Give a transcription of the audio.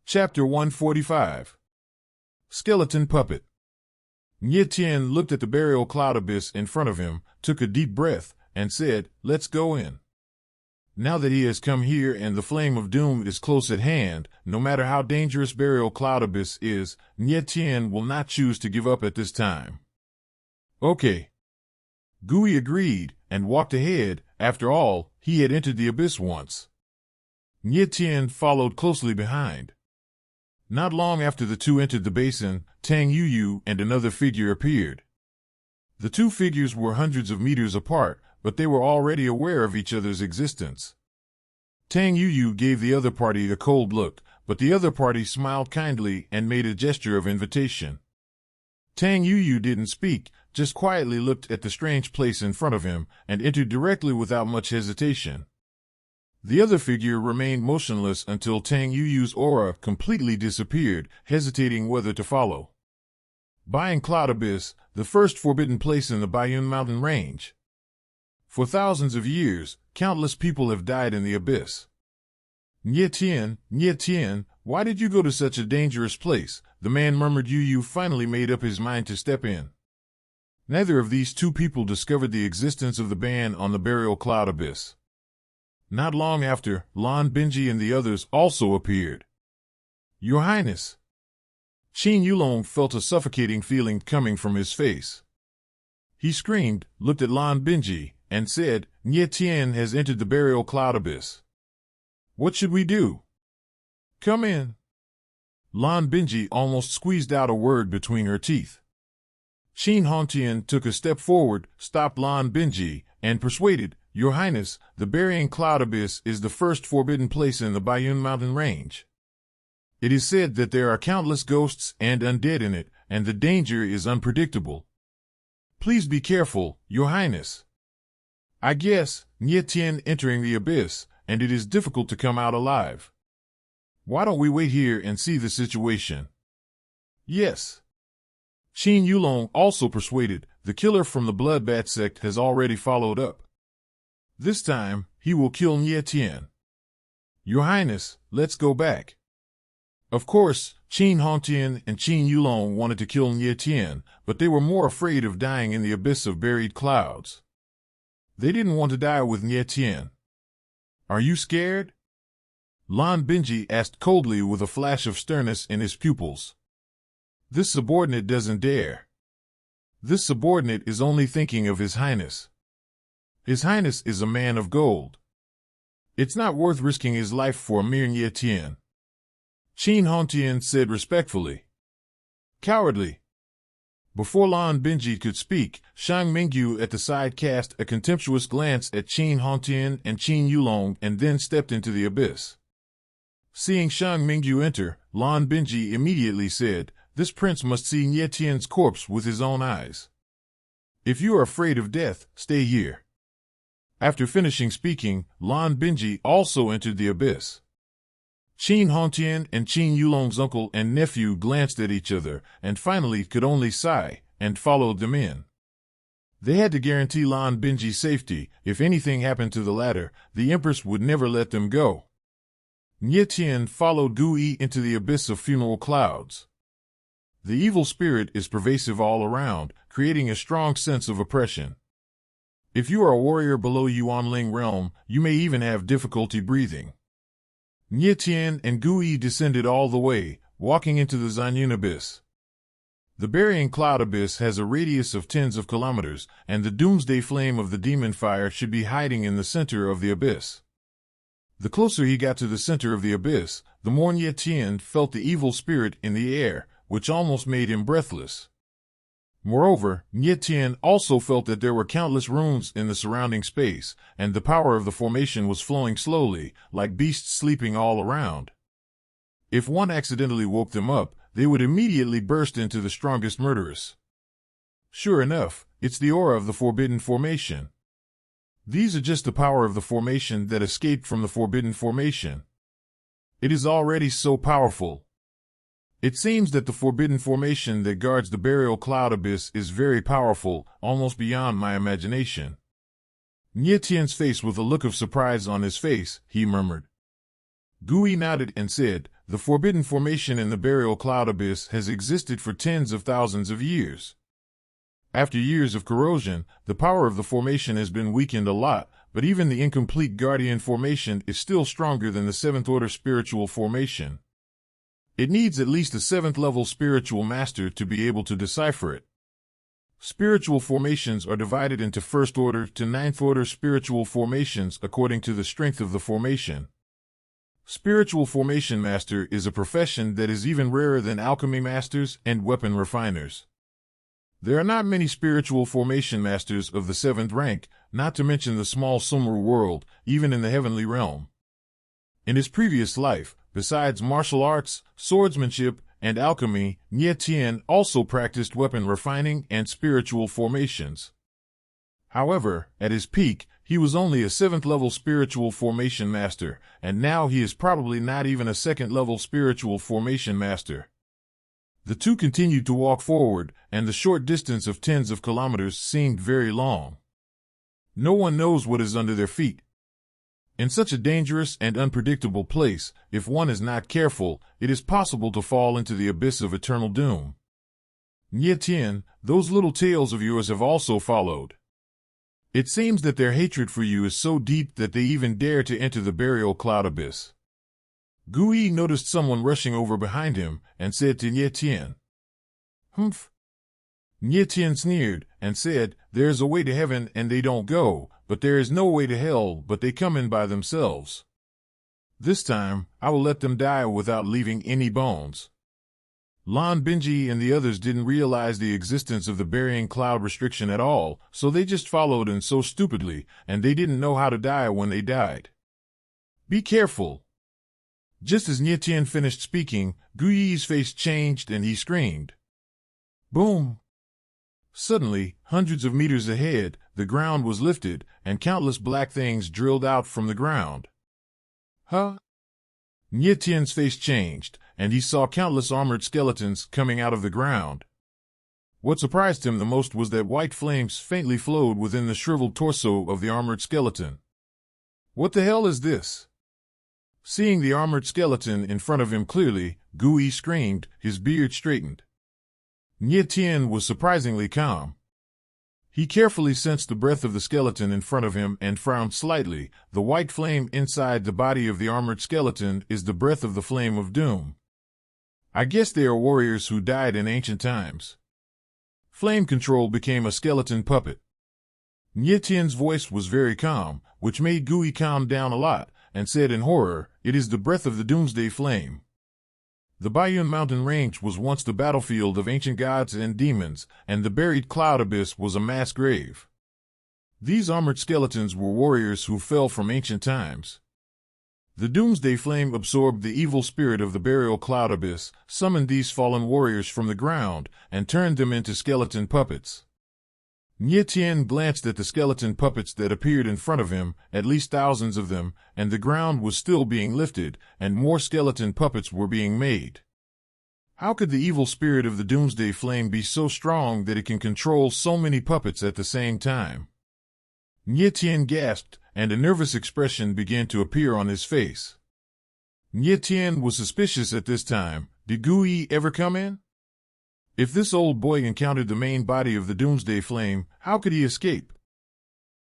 Chapter 145. Skeleton Puppet. Nye Tien looked at the burial cloud abyss in front of him, took a deep breath, and said, "Let's go in." Now that he has come here and the flame of doom is close at hand, no matter how dangerous burial cloud abyss is, Nye Tien will not choose to give up at this time. Okay. Gui agreed, and walked ahead. After all, he had entered the abyss once. Nye Tien followed closely behind. Not long after the two entered the basin, Tang Yuyu and another figure appeared. The two figures were hundreds of meters apart, but they were already aware of each other's existence. Tang Yuyu gave the other party a cold look, but the other party smiled kindly and made a gesture of invitation. Tang Yuyu didn't speak, just quietly looked at the strange place in front of him, and entered directly without much hesitation. The other figure remained motionless until Tang Yuyu's aura completely disappeared, hesitating whether to follow. Bayun Cloud Abyss, the first forbidden place in the Bayun mountain range. For thousands of years, countless people have died in the abyss. Nye Tien, why did you go to such a dangerous place? The man murmured. Yuyu finally made up his mind to step in. Neither of these two people discovered the existence of the ban on the burial cloud abyss. Not long after, Lan Binji and the others also appeared. Your Highness! Qin Yulong felt a suffocating feeling coming from his face. He screamed, looked at Lan Binji, and said, Nye Tien has entered the burial cloud abyss. What should we do? Come in. Lan Binji almost squeezed out a word between her teeth. Qin Hongtian took a step forward, stopped Lan Binji, and persuaded, Your Highness, the Burying Cloud Abyss is the first forbidden place in the Bayun mountain range. It is said that there are countless ghosts and undead in it, and the danger is unpredictable. Please be careful, Your Highness. I guess, Nye Tien entering the abyss, and it is difficult to come out alive. Why don't we wait here and see the situation? Yes. Qin Yulong also persuaded, the killer from the Bloodbat sect has already followed up. This time, he will kill Nye Tien. Your Highness, let's go back. Of course, Qin Hongtian and Qin Yulong wanted to kill Nye Tien, but they were more afraid of dying in the abyss of buried clouds. They didn't want to die with Nye Tien. Are you scared? Lan Binji asked coldly with a flash of sternness in his pupils. This subordinate doesn't dare. This subordinate is only thinking of His Highness. His Highness is a man of gold. It's not worth risking his life for a mere Nye Tien. Qin Hongtian said respectfully. Cowardly. Before Lan Binji could speak, Shang Mingyu at the side cast a contemptuous glance at Qin Hongtian and Qin Yulong and then stepped into the abyss. Seeing Shang Mingyu enter, Lan Binji immediately said, This prince must see Nye Tien's corpse with his own eyes. If you are afraid of death, stay here. After finishing speaking, Lan Binji also entered the abyss. Qin Hongtian and Qin Yulong's uncle and nephew glanced at each other, and finally could only sigh, and followed them in. They had to guarantee Lan Binji's safety. If anything happened to the latter, the Empress would never let them go. Nye Tien followed Gui into the abyss of funeral clouds. The evil spirit is pervasive all around, creating a strong sense of oppression. If you are a warrior below Yuanling realm, you may even have difficulty breathing. Nye Tien and Gui descended all the way, walking into the Zanyun abyss. The Burying Cloud Abyss has a radius of tens of kilometers, and the doomsday flame of the demon fire should be hiding in the center of the abyss. The closer he got to the center of the abyss, the more Nye Tien felt the evil spirit in the air, which almost made him breathless. Moreover, Nye Tien also felt that there were countless runes in the surrounding space, and the power of the formation was flowing slowly, like beasts sleeping all around. If one accidentally woke them up, they would immediately burst into the strongest murderous. Sure enough, it's the aura of the forbidden formation. These are just the power of the formation that escaped from the forbidden formation. It is already so powerful. It seems that the forbidden formation that guards the burial cloud abyss is very powerful, almost beyond my imagination. Nye Tien's face with a look of surprise on his face, he murmured. Gui nodded and said, the forbidden formation in the burial cloud abyss has existed for tens of thousands of years. After years of corrosion, the power of the formation has been weakened a lot, but even the incomplete Guardian formation is still stronger than the 7th order spiritual formation. It needs at least a 7th level spiritual master to be able to decipher it. Spiritual formations are divided into 1st order to 9th order spiritual formations according to the strength of the formation. Spiritual formation master is a profession that is even rarer than alchemy masters and weapon refiners. There are not many spiritual formation masters of the 7th rank, not to mention the small Sumer world, even in the heavenly realm. In his previous life, besides martial arts, swordsmanship, and alchemy, Nie Tien also practiced weapon refining and spiritual formations. However, at his peak, he was only a 7th level spiritual formation master, and now he is probably not even a 2nd level spiritual formation master. The two continued to walk forward, and the short distance of tens of kilometers seemed very long. No one knows what is under their feet. In such a dangerous and unpredictable place, if one is not careful, it is possible to fall into the abyss of eternal doom. Nie Tien, those little tails of yours have also followed. It seems that their hatred for you is so deep that they even dare to enter the burial cloud abyss. Gui noticed someone rushing over behind him and said to Nie Tien, "Humph." Nie Tien sneered and said, "There is a way to heaven and they don't go, but there is no way to hell but they come in by themselves. This time, I will let them die without leaving any bones." Lan Benji and the others didn't realize the existence of the burying cloud restriction at all, so they just followed in so stupidly, and they didn't know how to die when they died. "Be careful." Just as Nie Tien finished speaking, Gui's face changed and he screamed. Boom! Suddenly, hundreds of meters ahead, the ground was lifted, and countless black things drilled out from the ground. Huh? Nie Tien's face changed, and he saw countless armored skeletons coming out of the ground. What surprised him the most was that white flames faintly flowed within the shriveled torso of the armored skeleton. What the hell is this? Seeing the armored skeleton in front of him clearly, Gui screamed, his beard straightened. Nie Tien was surprisingly calm. He carefully sensed the breath of the skeleton in front of him and frowned slightly. The white flame inside the body of the armored skeleton is the breath of the flame of doom. I guess they are warriors who died in ancient times. Flame control became a skeleton puppet. Nie Tien's voice was very calm, which made Gui calm down a lot, and said in horror, "It is the breath of the doomsday flame." The Baiyun mountain range was once the battlefield of ancient gods and demons, and the buried cloud abyss was a mass grave. These armored skeletons were warriors who fell from ancient times. The doomsday flame absorbed the evil spirit of the burial cloud abyss, summoned these fallen warriors from the ground, and turned them into skeleton puppets. Nie Tien glanced at the skeleton puppets that appeared in front of him, at least thousands of them, and the ground was still being lifted, and more skeleton puppets were being made. How could the evil spirit of the doomsday flame be so strong that it can control so many puppets at the same time? Nie Tien gasped, and a nervous expression began to appear on his face. Nie Tien was suspicious at this time. Did Gui ever come in? If this old boy encountered the main body of the doomsday flame, how could he escape?